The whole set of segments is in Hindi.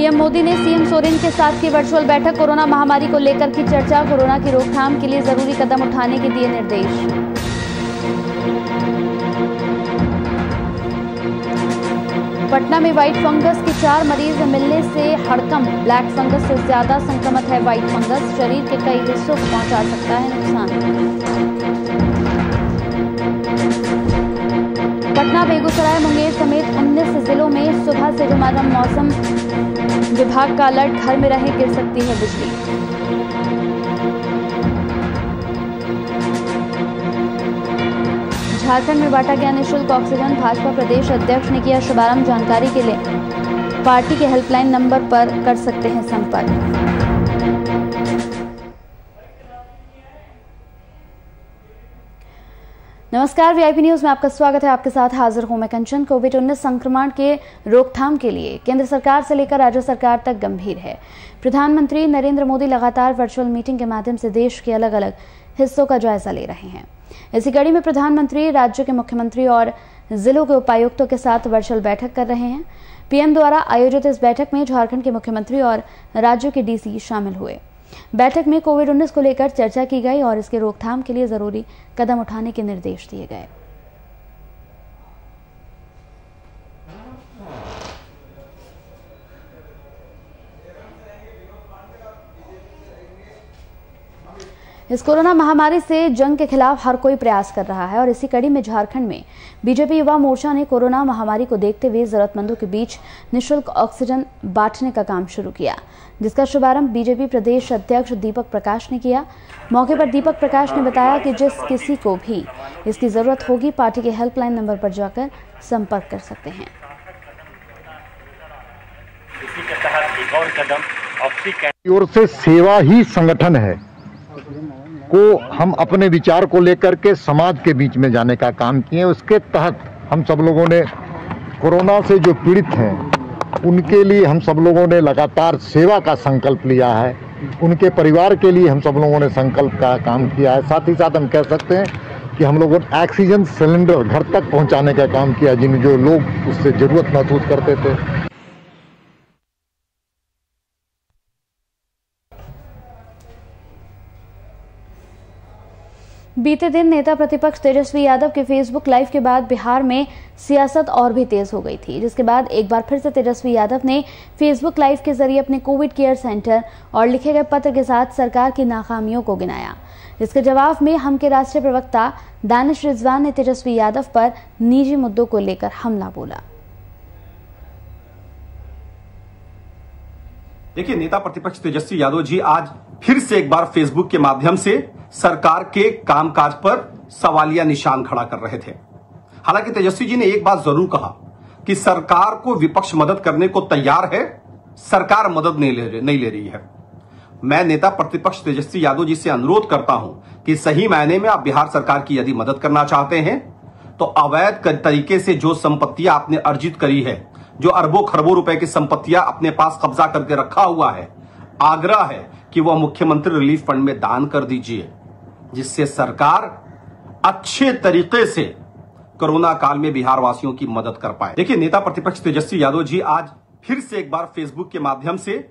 पीएम मोदी ने सीएम सोरेन के साथ की वर्चुअल बैठक। कोरोना महामारी को लेकर की चर्चा। कोरोना की रोकथाम के लिए जरूरी कदम उठाने के दिए निर्देश। पटना में व्हाइट फंगस के 4 मरीज मिलने से हड़कंप। ब्लैक फंगस से ज्यादा संक्रमित है व्हाइट फंगस। शरीर के कई हिस्सों को पहुंचा सकता है नुकसान। पटना, बेगूसराय, मुंगेर समेत 19 जिलों में सुबह से झमाझम मौसम। विभाग का अलर्ट, घर में रहे, गिर सकती है बिजली। झारखंड में बांटा गया निःशुल्क ऑक्सीजन। भाजपा प्रदेश अध्यक्ष ने किया शुभारंभ। जानकारी के लिए पार्टी के हेल्पलाइन नंबर पर कर सकते हैं संपर्क। नमस्कार, वीआईपी न्यूज में आपका स्वागत है। आपके साथ हाजिर हूं मैं कंचन। कोविड-19 संक्रमण के रोकथाम के लिए केंद्र सरकार से लेकर राज्य सरकार तक गंभीर है। प्रधानमंत्री नरेंद्र मोदी लगातार वर्चुअल मीटिंग के माध्यम से देश के अलग अलग हिस्सों का जायजा ले रहे हैं। इसी कड़ी में प्रधानमंत्री राज्य के मुख्यमंत्री और जिलों के उपायुक्तों के साथ वर्चुअल बैठक कर रहे हैं। पीएम द्वारा आयोजित इस बैठक में झारखंड के मुख्यमंत्री और राज्यों के डीसी शामिल हुए। बैठक में कोविड-19 को लेकर चर्चा की गई और इसके रोकथाम के लिए जरूरी कदम उठाने के निर्देश दिए गए। इस कोरोना महामारी से जंग के खिलाफ हर कोई प्रयास कर रहा है और इसी कड़ी में झारखंड में बीजेपी युवा मोर्चा ने कोरोना महामारी को देखते हुए जरूरतमंदों के बीच निःशुल्क ऑक्सीजन बांटने का काम शुरू किया, जिसका शुभारंभ बीजेपी प्रदेश अध्यक्ष दीपक प्रकाश ने किया। मौके पर दीपक प्रकाश ने बताया कि जिस किसी को भी इसकी जरूरत होगी पार्टी के हेल्पलाइन नंबर पर जाकर संपर्क कर सकते हैं। इसी के तहत एक और कदम ऑक्सीजन ओर से सेवा ही संगठन है को हम अपने विचार को लेकर के समाज के बीच में जाने का काम किए। उसके तहत हम सब लोगों ने कोरोना से जो पीड़ित हैं उनके लिए हम सब लोगों ने लगातार सेवा का संकल्प लिया है। उनके परिवार के लिए हम सब लोगों ने संकल्प का काम किया है। साथ ही साथ हम कह सकते हैं कि हम लोगों ने ऑक्सीजन सिलेंडर घर तक पहुंचाने का काम किया, जिन जो लोग उससे जरूरत महसूस करते थे। बीते दिन नेता प्रतिपक्ष तेजस्वी यादव के फेसबुक लाइव के बाद बिहार में सियासत और भी तेज हो गई थी, जिसके बाद एक बार फिर से तेजस्वी यादव ने फेसबुक लाइव के जरिए अपने कोविड केयर सेंटर और लिखे गए पत्र के साथ सरकार की नाकामियों को गिनाया। इसके जवाब में हम के राष्ट्रीय प्रवक्ता दानिश रिजवान ने तेजस्वी यादव पर निजी मुद्दों को लेकर हमला बोला। देखिए, नेता प्रतिपक्ष तेजस्वी यादव जी आज फिर से एक बार फेसबुक के माध्यम से सरकार के कामकाज पर सवालिया निशान खड़ा कर रहे थे। हालांकि तेजस्वी जी ने एक बात जरूर कहा कि सरकार को विपक्ष मदद करने को तैयार है, सरकार मदद नहीं ले रही है। मैं नेता प्रतिपक्ष तेजस्वी यादव जी से अनुरोध करता हूं कि सही मायने में आप बिहार सरकार की यदि मदद करना चाहते हैं तो अवैध तरीके से जो संपत्तियां आपने अर्जित करी है, जो अरबों खरबों रुपए की संपत्तियां अपने पास कब्जा करके रखा हुआ है, आग्रह है कि वह मुख्यमंत्री रिलीफ फंड में दान कर दीजिए, जिससे सरकार अच्छे तरीके से कोरोना काल में बिहार वासियों की मदद कर पाए। देखिए, नेता प्रतिपक्ष तेजस्वी यादव जी आज फिर से एक बार फेसबुक के माध्यम से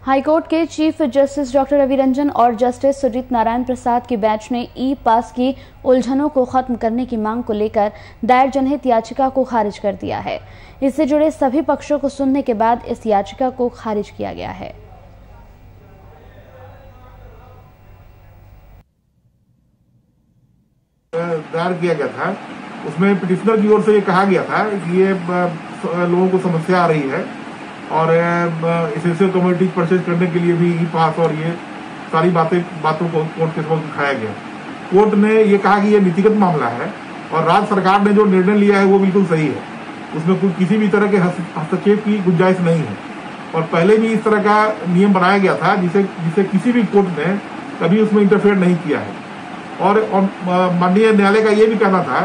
हाईकोर्ट के chief justice doctor Ravi Ranjan और जस्टिस सुजीत नारायण प्रसाद की बेंच ने ई पास की उलझनों को खत्म करने की मांग को लेकर दायर जनहित याचिका को खारिज कर दिया है। इससे जुड़े सभी पक्षों को सुनने के बाद इस याचिका को खारिज किया गया है। दायर किया गया था, उसमें पिटिशनर की ओर से ये कहा गया था कि ये लोगों को समस्या आ रही है और एसेंशियल कमोडिटीज परचेज करने के लिए भी ई पास और ये सारी बातों को कोर्ट के समक्ष दिखाया गया। कोर्ट ने ये कहा कि ये नीतिगत मामला है और राज्य सरकार ने जो निर्णय लिया है वो बिल्कुल सही है, उसमें कोई किसी भी तरह के हस्तक्षेप की गुंजाइश नहीं है। और पहले भी इस तरह का नियम बनाया गया था जिसे किसी भी कोर्ट ने कभी उसमें इंटरफेयर नहीं किया है। और माननीय न्यायालय का ये भी कहना था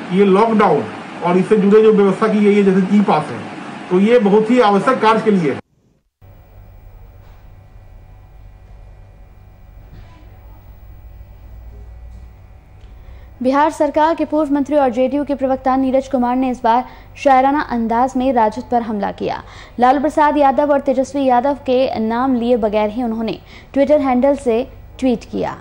कि ये लॉकडाउन और इससे जुड़े जो व्यवस्था की गई है जैसे ई पास है, तो ये बहुत ही आवश्यक कार्य के लिए है। बिहार सरकार के पूर्व मंत्री और जेडीयू के प्रवक्ता नीरज कुमार ने इस बार शायराना अंदाज में राजद पर हमला किया। लालू प्रसाद यादव और तेजस्वी यादव के नाम लिए बगैर ही उन्होंने ट्विटर हैंडल से ट्वीट किया।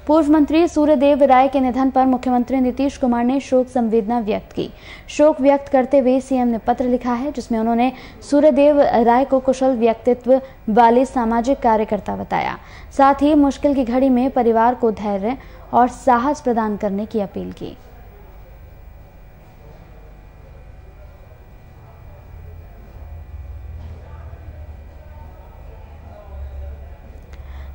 पूर्व मंत्री सूर्यदेव राय के निधन पर मुख्यमंत्री नीतीश कुमार ने शोक संवेदना व्यक्त की। शोक व्यक्त करते हुए सीएम ने पत्र लिखा है, जिसमें उन्होंने सूर्यदेव राय को कुशल व्यक्तित्व वाले सामाजिक कार्यकर्ता बताया। साथ ही मुश्किल की घड़ी में परिवार को धैर्य और साहस प्रदान करने की अपील की।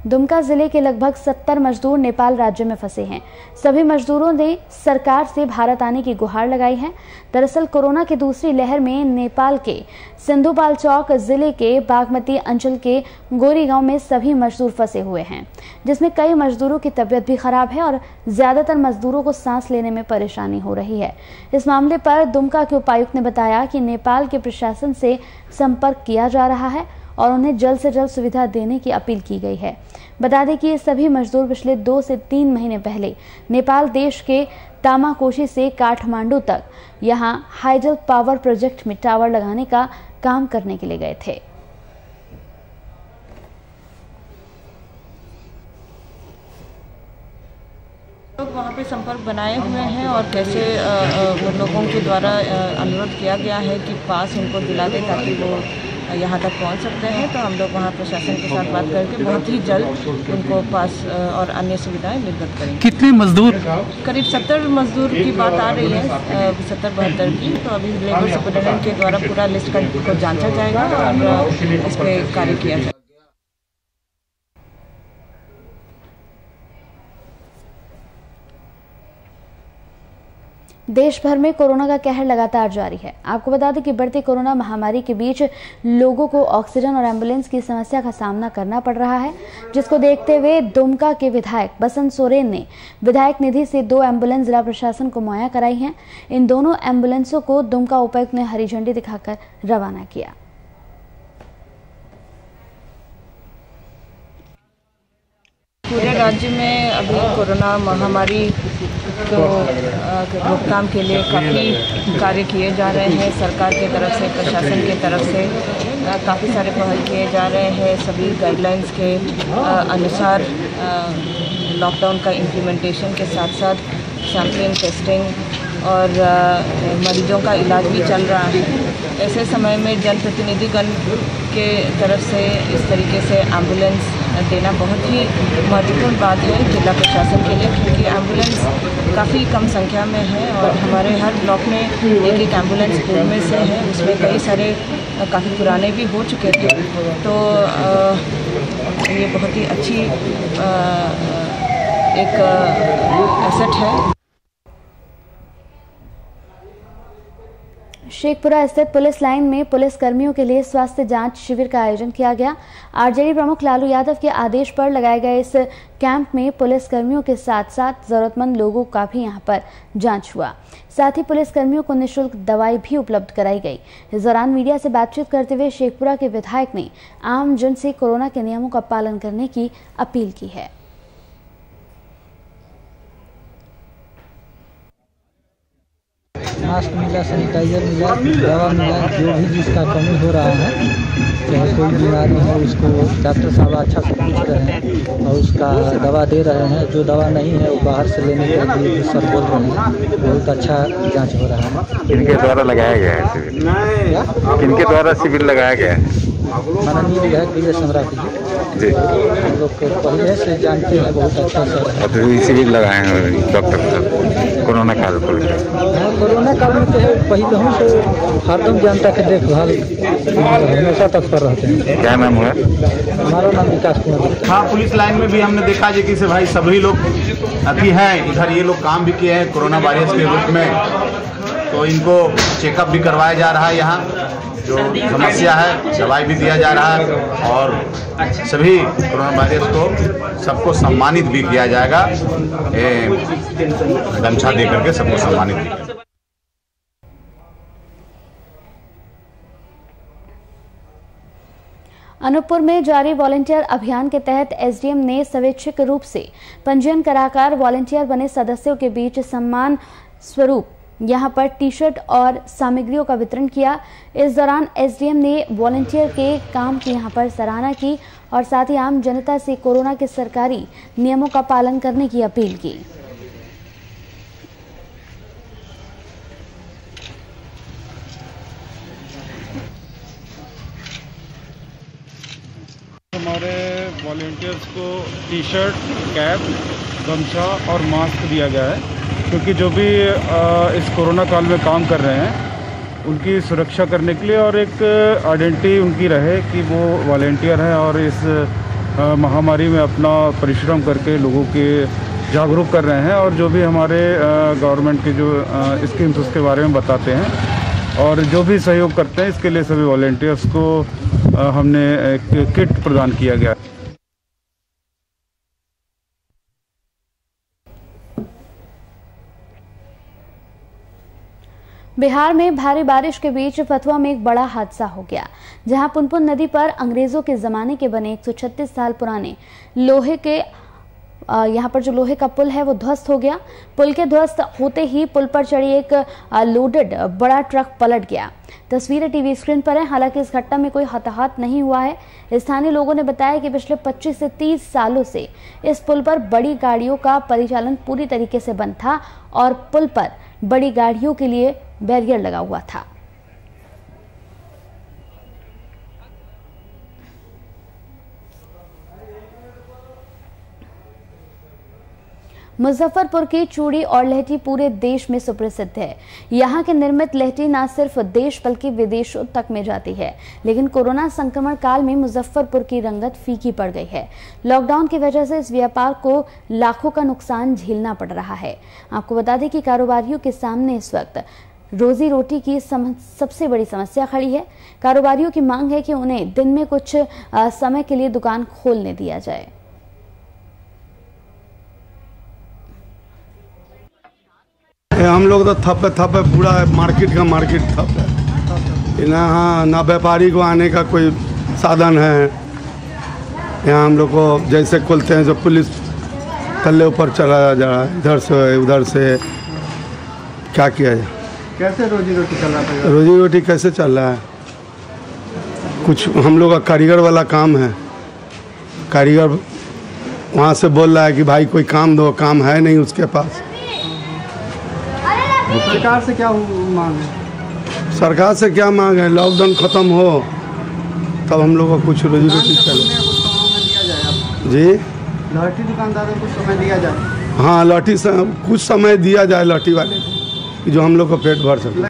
दुमका जिले के लगभग 70 मजदूर नेपाल राज्य में फंसे हैं। सभी मजदूरों ने सरकार से भारत आने की गुहार लगाई है। दरअसल कोरोना की दूसरी लहर में नेपाल के सिंधुपाल्चोक जिले के बागमती अंचल के गोरी गांव में सभी मजदूर फंसे हुए हैं, जिसमें कई मजदूरों की तबीयत भी खराब है और ज्यादातर मजदूरों को सांस लेने में परेशानी हो रही है। इस मामले पर दुमका के उपायुक्त ने बताया कि नेपाल के प्रशासन से संपर्क किया जा रहा है और उन्हें जल्द से जल्द सुविधा देने की अपील की गई है। बता दें कि ये सभी मजदूर पिछले 2 से 3 महीने पहले नेपाल देश के तामाकोशी से काठमांडू तक यहां हाइडल पावर प्रोजेक्ट में टावर लगाने का काम करने के लिए गए थे। लोग वहाँ पे संपर्क बनाए हुए हैं और कैसे लोगों के द्वारा अनुरोध किया गया है कि पास उनको दिला दें ताकि वो यहाँ तक पहुँच सकते हैं। तो हम लोग वहाँ प्रशासन के साथ बात करके बहुत ही जल्द उनको पास और अन्य सुविधाएं निर्गत करेंगे। कितने मजदूर? करीब 70 मजदूर की बात आ रही है, 70-72 की। तो अभी लेबर सुपरिटेंडेंट के द्वारा पूरा लिस्ट को जांचा जाएगा और इस पर कार्य किया जाएगा। देश भर में कोरोना का कहर लगातार जारी है। आपको बता दें कि बढ़ती कोरोना महामारी के बीच लोगों को ऑक्सीजन और एम्बुलेंस की समस्या का सामना करना पड़ रहा है, जिसको देखते हुए दुमका के विधायक बसंत सोरेन ने विधायक निधि से 2 एम्बुलेंस जिला प्रशासन को मुहैया कराई हैं। इन दोनों एम्बुलेंसों को दुमका उपायुक्त ने हरी झंडी दिखाकर रवाना किया। पूरे राज्य में अभी कोरोना महामारी को रोकथाम के लिए काफ़ी कार्य किए जा रहे हैं। सरकार की तरफ से, प्रशासन की तरफ से काफ़ी सारे पहल किए जा रहे हैं। सभी गाइडलाइंस के अनुसार लॉकडाउन का इम्प्लीमेंटेशन के साथ साथ सैम्पलिंग, टेस्टिंग और मरीजों का इलाज भी चल रहा है। ऐसे समय में जनप्रतिनिधिगण के तरफ से इस तरीके से एम्बुलेंस देना बहुत ही महत्वपूर्ण बात है जिला प्रशासन के लिए, क्योंकि एम्बुलेंस काफ़ी कम संख्या में है और हमारे हर ब्लॉक में एक एम्बुलेंस पूर्व में से है। उसमें कई सारे काफ़ी पुराने भी हो चुके थे। तो ये बहुत ही अच्छी एक एसेट है। शेखपुरा स्थित पुलिस लाइन में पुलिस कर्मियों के लिए स्वास्थ्य जांच शिविर का आयोजन किया गया। आरजेडी प्रमुख लालू यादव के आदेश पर लगाए गए इस कैंप में पुलिस कर्मियों के साथ साथ जरूरतमंद लोगों का भी यहां पर जांच हुआ। साथ ही पुलिस कर्मियों को निःशुल्क दवाई भी उपलब्ध कराई गई। इस दौरान मीडिया से बातचीत करते हुए शेखपुरा के विधायक ने आम जन से कोरोना के नियमों का पालन करने की अपील की है। मास्क मिला, सैनिटाइजर मिला, दवा मिला। जो भी जिसका कमी हो रहा है, चाहे कोई बीमारी है, उसको डॉक्टर साहब अच्छा से पूछ रहे हैं और उसका दवा दे रहे हैं। जो दवा नहीं है वो बाहर से लेने के लिए सब बोल रहे हैं। बहुत अच्छा जांच हो रहा है। किनके द्वारा लगाया गया है शिविर? किनके द्वारा शिविर लगाया गया है? माननीय विधायक विजय सम्राट जी हम लोग पहले से जानते हैं, बहुत अच्छा से शिविर लगाए हैं डॉक्टर साहब कोरोना काल को। कोरोना काल में तो पहले हम से हरदम जनता के देखभाल हमेशा तत्पर रहते हैं। क्या नाम हुआ? हमारा नाम विकास कुमार। हाँ, पुलिस लाइन में भी हमने देखा जी कि से भाई सभी लोग अभी हैं इधर, ये लोग काम भी किए हैं कोरोना वायरस के रूप में, तो इनको चेकअप भी करवाया जा रहा है। यहाँ जो समस्या है दवाई भी दिया जा रहा है और सभी कोरोना वायरस को सबको सम्मानित भी किया जाएगा। गमछा दे करके सबको सम्मानित भी किया। अनूपपुर में जारी वॉलंटियर अभियान के तहत एसडीएम ने स्वैच्छिक रूप से पंजीयन कराकर वॉलंटियर बने सदस्यों के बीच सम्मान स्वरूप यहां पर टी शर्ट और सामग्रियों का वितरण किया। इस दौरान एसडीएम ने वॉलंटियर के काम की यहां पर सराहना की और साथ ही आम जनता से कोरोना के सरकारी नियमों का पालन करने की अपील की। हमारे वॉलंटियर्स को टी शर्ट, कैप, गमछा और मास्क दिया गया है, क्योंकि जो भी इस कोरोना काल में काम कर रहे हैं उनकी सुरक्षा करने के लिए और एक आइडेंटिटी उनकी रहे कि वो वॉलंटियर हैं और इस महामारी में अपना परिश्रम करके लोगों के जागरूक कर रहे हैं और जो भी हमारे गवर्नमेंट के जो स्कीम्स उसके बारे में बताते हैं और जो भी सहयोग करते हैं। इसके लिए सभी वॉलंटियर्स को हमने एक किट प्रदान किया गया। बिहार में भारी बारिश के बीच फतुहा में एक बड़ा हादसा हो गया, जहां पुनपुन नदी पर अंग्रेजों के जमाने के बने 136 साल पुराने लोहे के यहाँ पर जो लोहे का पुल है वो ध्वस्त हो गया। पुल के ध्वस्त होते ही पुल पर चढ़ी एक लोडेड बड़ा ट्रक पलट गया। तस्वीरें टीवी स्क्रीन पर है। हालांकि इस घटना में कोई हताहत नहीं हुआ है। स्थानीय लोगों ने बताया कि पिछले 25 से 30 सालों से इस पुल पर बड़ी गाड़ियों का परिचालन पूरी तरीके से बंद था और पुल पर बड़ी गाड़ियों के लिए बैरियर लगा हुआ था। मुजफ्फरपुर की चूड़ी और लहठी पूरे देश में सुप्रसिद्ध है। यहाँ के निर्मित लहठी न सिर्फ देश बल्कि विदेशों तक में जाती है, लेकिन कोरोना संक्रमण काल में मुजफ्फरपुर की रंगत फीकी पड़ गई है। लॉकडाउन की वजह से इस व्यापार को लाखों का नुकसान झेलना पड़ रहा है। आपको बता दें कि कारोबारियों के सामने इस वक्त रोजी रोटी की सबसे बड़ी समस्या खड़ी है। कारोबारियों की मांग है कि उन्हें दिन में कुछ समय के लिए दुकान खोलने दिया जाए। हम लोग तो थप है, पूरा मार्केट का मार्केट थप है। यहाँ ना व्यापारी को आने का कोई साधन है। यहाँ हम लोग को जैसे खोलते हैं जो पुलिस तल्ले ऊपर चला जा रहा है, इधर से उधर से। क्या किया जाए? कैसे रोजी रोटी चल रहा है? रोजी रोटी कैसे चल रहा है? कुछ हम लोग का कारीगर वाला काम है। कारीगर वहाँ से बोल रहा है कि भाई कोई काम दो, काम है नहीं उसके पास। सरकार से क्या मांग है? सरकार से क्या मांग है? लॉकडाउन खत्म हो तब हम लोग को कुछ रोजी रोटी चले। जी, लॉटरी दुकानदारों को कुछ समय दिया जाए। हाँ, लॉटरी से कुछ समय दिया जाए लॉटरी वाले को, जो हम लोग को पेट भर सके।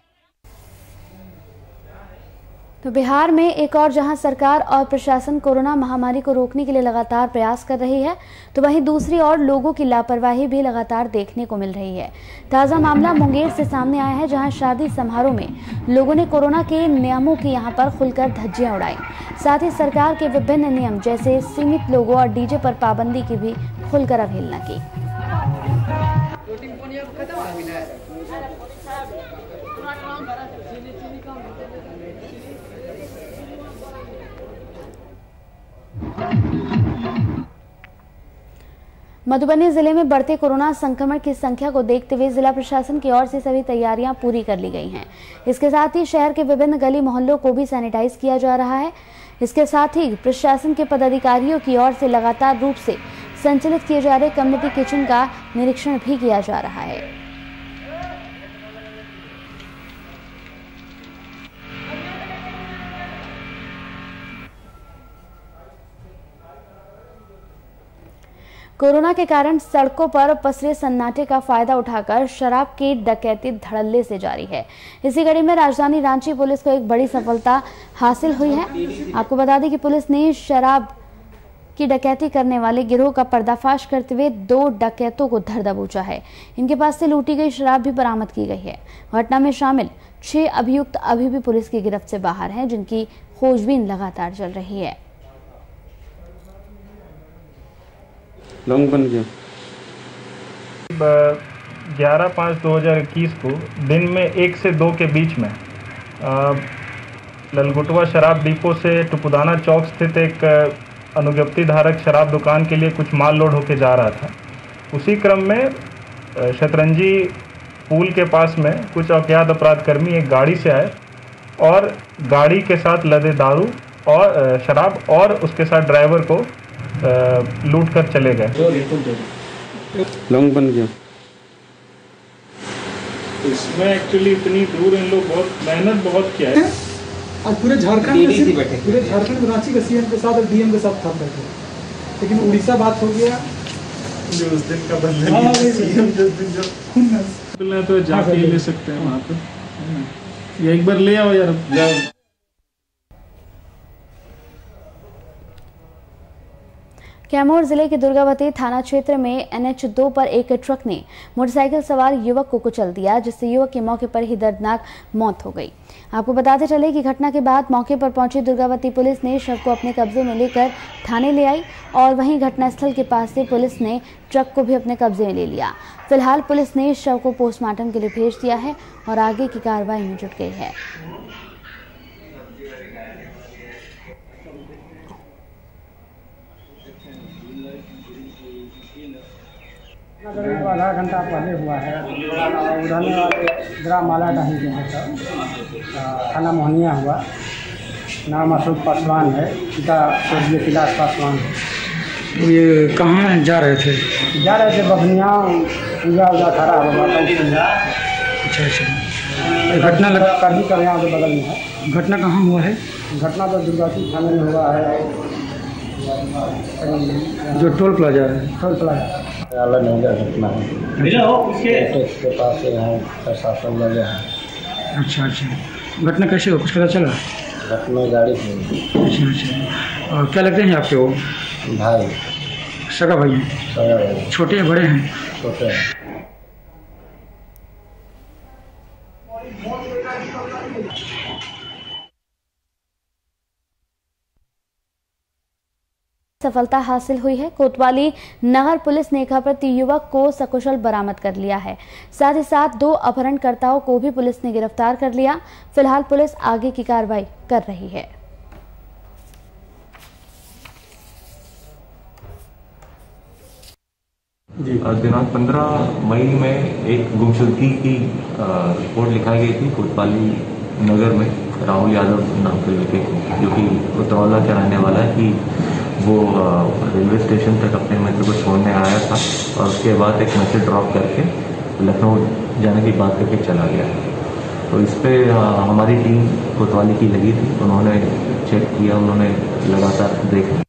तो बिहार में एक और जहां सरकार और प्रशासन कोरोना महामारी को रोकने के लिए लगातार प्रयास कर रही है, तो वहीं दूसरी ओर लोगों की लापरवाही भी लगातार देखने को मिल रही है। ताज़ा मामला मुंगेर से सामने आया है, जहां शादी समारोह में लोगों ने कोरोना के नियमों की यहां पर खुलकर धज्जियां उड़ाई। साथ ही सरकार के विभिन्न नियम जैसे सीमित लोगों और डीजे पर पाबंदी की भी खुलकर अवहेलना की। मधुबनी जिले में बढ़ते कोरोना संक्रमण की संख्या को देखते हुए जिला प्रशासन की ओर से सभी तैयारियां पूरी कर ली गई हैं। इसके साथ ही शहर के विभिन्न गली मोहल्लों को भी सैनिटाइज किया जा रहा है। इसके साथ ही प्रशासन के पदाधिकारियों की ओर से लगातार रूप से संचालित किए जा रहे कम्युनिटी किचन का निरीक्षण भी किया जा रहा है। कोरोना के कारण सड़कों पर पसरे सन्नाटे का फायदा उठाकर शराब की डकैती धड़ल्ले से जारी है। इसी कड़ी में राजधानी रांची पुलिस को एक बड़ी सफलता हासिल हुई है। आपको बता दें कि पुलिस ने शराब की डकैती करने वाले गिरोह का पर्दाफाश करते हुए 2 डकैतों को धर दबोचा है। इनके पास से लूटी गई शराब भी बरामद की गई है। घटना में शामिल 6 अभियुक्त अभी भी पुलिस की गिरफ्त से बाहर हैं, जिनकी खोजबीन लगातार चल रही है। लॉन्ग बन गया। 11/5/2021 को दिन में 1 से 2 के बीच में ललगुटवा शराब डिपो से टुपुदाना चौक स्थित एक अनुज्ञप्ति धारक शराब दुकान के लिए कुछ माल लोड होके जा रहा था। उसी क्रम में शतरंजी पुल के पास में कुछ अज्ञात अपराधकर्मी एक गाड़ी से आए और गाड़ी के साथ लदे दारू और शराब और उसके साथ ड्राइवर को लूट कर चले गए। लॉन्ग बन गया। इसमें एक्चुअली इतनी दूर इन लोग मेहनत बहुत किया है। आज पूरे झारखंड में रांची के सीएम के साथ और डीएम के साथ था बैठे, लेकिन उड़ीसा बात हो गया जो उस दिन का बंदा तो जाके ले सकते हैं वहाँ पे, या एक बार ले आओ यार। कैमूर जिले के दुर्गावती थाना क्षेत्र में NH2 पर एक ट्रक ने मोटरसाइकिल सवार युवक को कुचल दिया, जिससे युवक की मौके पर ही दर्दनाक मौत हो गई। आपको बताते चले कि घटना के बाद मौके पर पहुंची दुर्गावती पुलिस ने शव को अपने कब्जे में लेकर थाने ले आई और वहीं घटनास्थल के पास से पुलिस ने ट्रक को भी अपने कब्जे में ले लिया। फिलहाल पुलिस ने शव को पोस्टमार्टम के लिए भेज दिया है और आगे की कार्रवाई में जुट गई है। करीब आधा घंटा पहले हुआ है। उड़ाने वाले ग्राम माला डाही के हैं सब, थाना मोहनिया हुआ। नाम अशोक पासवान है, पिता स्वर्गीय कैलाश पासवान है। ये कहाँ जा रहे थे? जा रहे थे बभनिया, पूजा उजा खड़ा हुआ। अच्छा अच्छा। घटना करही कर यहाँ के बगल में है। घटना कहाँ हुआ है? घटना तो दुर्गावती थाने में हुआ है, जो टोल प्लाजा है। टोल प्लाजा अलग नहीं घटना है के पास यहाँ प्रशासन लगे हैं। अच्छा अच्छा। घटना कैसे हो, कुछ पता चला? घटना गाड़ी थी। अच्छा अच्छा। और क्या लगते हैं आपके वो? भाई। सगा भाई हैं? छोटे या बड़े हैं? छोटे हैं। सफलता हासिल हुई है। कोतवाली नगर पुलिस ने एक अपराधी युवक को सकुशल बरामद कर लिया है। साथ ही साथ 2 अपहरणकर्ताओं को भी पुलिस ने गिरफ्तार कर लिया। फिलहाल पुलिस आगे की कार्रवाई कर रही है। दिनांक 15 मई में एक गुमशुदगी की रिपोर्ट लिखाई गई थी कोतवाली नगर में राहुल यादव नाम के लड़के को, जो कि उतरौला का रहने वाला है, कि वो रेलवे स्टेशन तक अपने मित्र को छोड़ने आया था और उसके बाद एक मैसेज ड्रॉप करके लखनऊ जाने की बात करके चला गया। तो इस पर हमारी टीम कोतवाली की लगी थी, उन्होंने चेक किया, उन्होंने लगातार देखा।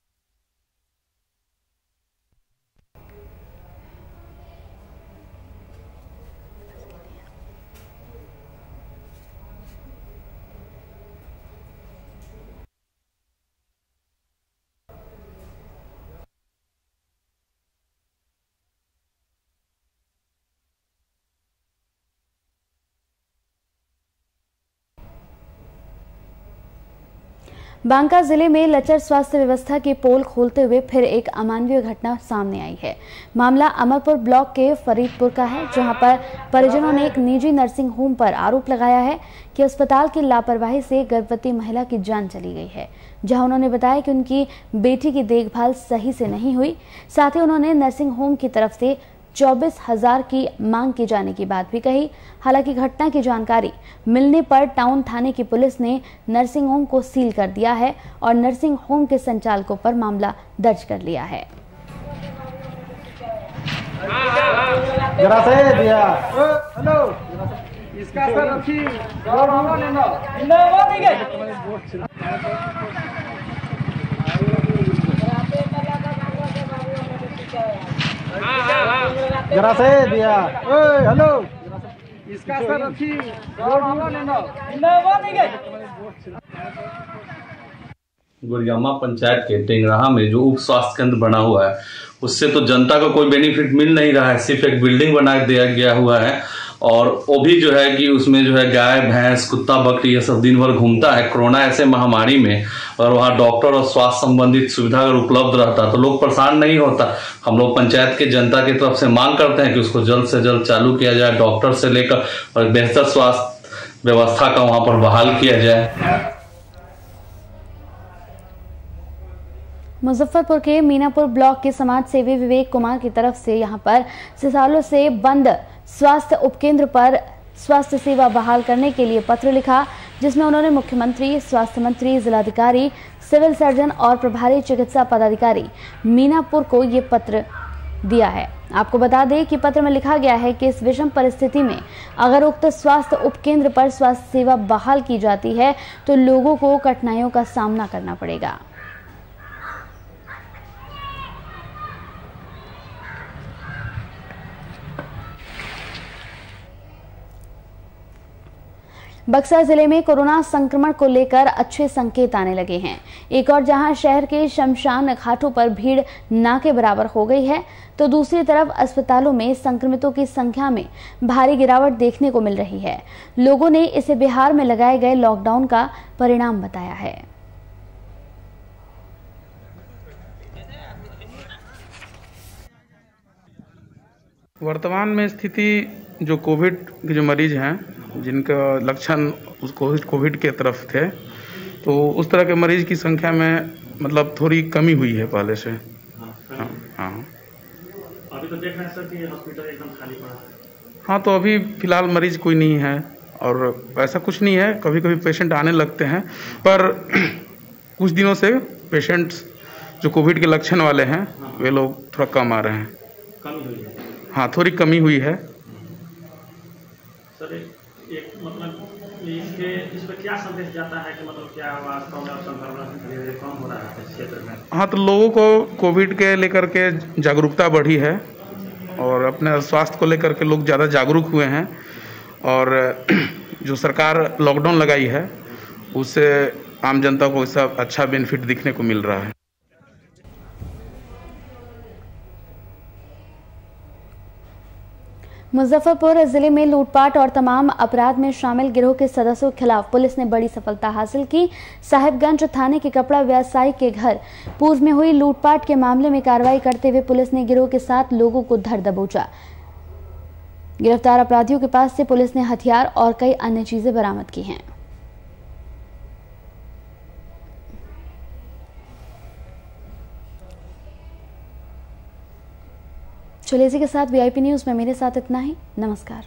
बांका जिले में लचर स्वास्थ्य व्यवस्था की पोल खोलते हुए फिर एक अमानवीय घटना सामने आई है। मामला अमरपुर ब्लॉक के फरीदपुर का है, जहां पर परिजनों ने एक निजी नर्सिंग होम पर आरोप लगाया है कि अस्पताल की लापरवाही से गर्भवती महिला की जान चली गई है। जहां उन्होंने बताया कि उनकी बेटी की देखभाल सही से नहीं हुई। साथ ही उन्होंने नर्सिंग होम की तरफ से 24,000 की मांग की जाने की बात भी कही। हालांकि घटना की जानकारी मिलने पर टाउन थाने की पुलिस ने नर्सिंग होम को सील कर दिया है और नर्सिंग होम के संचालकों पर मामला दर्ज कर लिया है। हेलो, इसका सर अच्छी जरा से दिया। हेलो, इसका सर अच्छी गुड़ियामा पंचायत के टेंगराहा में जो उप स्वास्थ्य केंद्र बना हुआ है, उससे तो जनता को कोई बेनिफिट मिल नहीं रहा है। सिर्फ एक बिल्डिंग बना दिया गया हुआ है और वो भी जो है कि उसमें जो है गाय भैंस कुत्ता बकरी ये सब दिन भर घूमता है। कोरोना ऐसे महामारी में और वहाँ डॉक्टर और स्वास्थ्य संबंधित सुविधा अगर उपलब्ध रहता तो लोग परेशान नहीं होता। हम लोग पंचायत के जनता की तरफ से मांग करते हैं कि उसको जल्द से जल्द चालू किया जाए, डॉक्टर से लेकर और बेहतर स्वास्थ्य व्यवस्था का वहाँ पर बहाल किया जाए। मुजफ्फरपुर के मीनापुर ब्लॉक के समाज सेवी विवेक कुमार की तरफ से यहां पर सालों से बंद स्वास्थ्य उपकेंद्र पर स्वास्थ्य सेवा बहाल करने के लिए पत्र लिखा, जिसमें उन्होंने मुख्यमंत्री, स्वास्थ्य मंत्री, जिलाधिकारी, सिविल सर्जन और प्रभारी चिकित्सा पदाधिकारी मीनापुर को ये पत्र दिया है। आपको बता दें कि पत्र में लिखा गया है कि इस विषम परिस्थिति में अगर उक्त स्वास्थ्य उपकेंद्र पर स्वास्थ्य सेवा बहाल की जाती है तो लोगों को कठिनाइयों का सामना करना पड़ेगा। बक्सर जिले में कोरोना संक्रमण को लेकर अच्छे संकेत आने लगे हैं। एक और जहां शहर के शमशान घाटों पर भीड़ ना के बराबर हो गई है, तो दूसरी तरफ अस्पतालों में संक्रमितों की संख्या में भारी गिरावट देखने को मिल रही है। लोगों ने इसे बिहार में लगाए गए लॉकडाउन का परिणाम बताया है। वर्तमान में स्थिति जो कोविड के जो मरीज हैं जिनका लक्षण उस कोविड के तरफ थे, तो उस तरह के मरीज की संख्या में मतलब थोड़ी कमी हुई है पहले से। हाँ अभी तो देख रहे हैं सर कि हॉस्पिटल एकदम खाली पड़ा है। हाँ, तो अभी फिलहाल मरीज कोई नहीं है और ऐसा कुछ नहीं है। कभी कभी पेशेंट आने लगते हैं, पर कुछ दिनों से पेशेंट्स जो कोविड के लक्षण वाले हैं वे लोग थोड़ा कम आ रहे हैं। कमी हुई है। हाँ, थोड़ी कमी हुई है। सर एक मतलब इस पर क्या संदेश जाता है कि मतलब क्या वास्तव में संक्रमण धीरे-धीरे कम हो रहा है इस क्षेत्र में? हाँ, तो लोगों को कोविड के लेकर के जागरूकता बढ़ी है और अपने स्वास्थ्य को लेकर के लोग ज़्यादा जागरूक हुए हैं और जो सरकार लॉकडाउन लगाई है उससे आम जनता को इसका अच्छा बेनिफिट दिखने को मिल रहा है। मुजफ्फरपुर जिले में लूटपाट और तमाम अपराध में शामिल गिरोह के सदस्यों के खिलाफ पुलिस ने बड़ी सफलता हासिल की। साहिबगंज थाने के कपड़ा व्यवसायी के घर पूर्व में हुई लूटपाट के मामले में कार्रवाई करते हुए पुलिस ने गिरोह के 7 लोगों को धर दबोचा। गिरफ्तार अपराधियों के पास से पुलिस ने हथियार और कई अन्य चीजें बरामद की हैं। चलिए इसी के साथ वीआईपी न्यूज में मेरे साथ इतना ही। नमस्कार।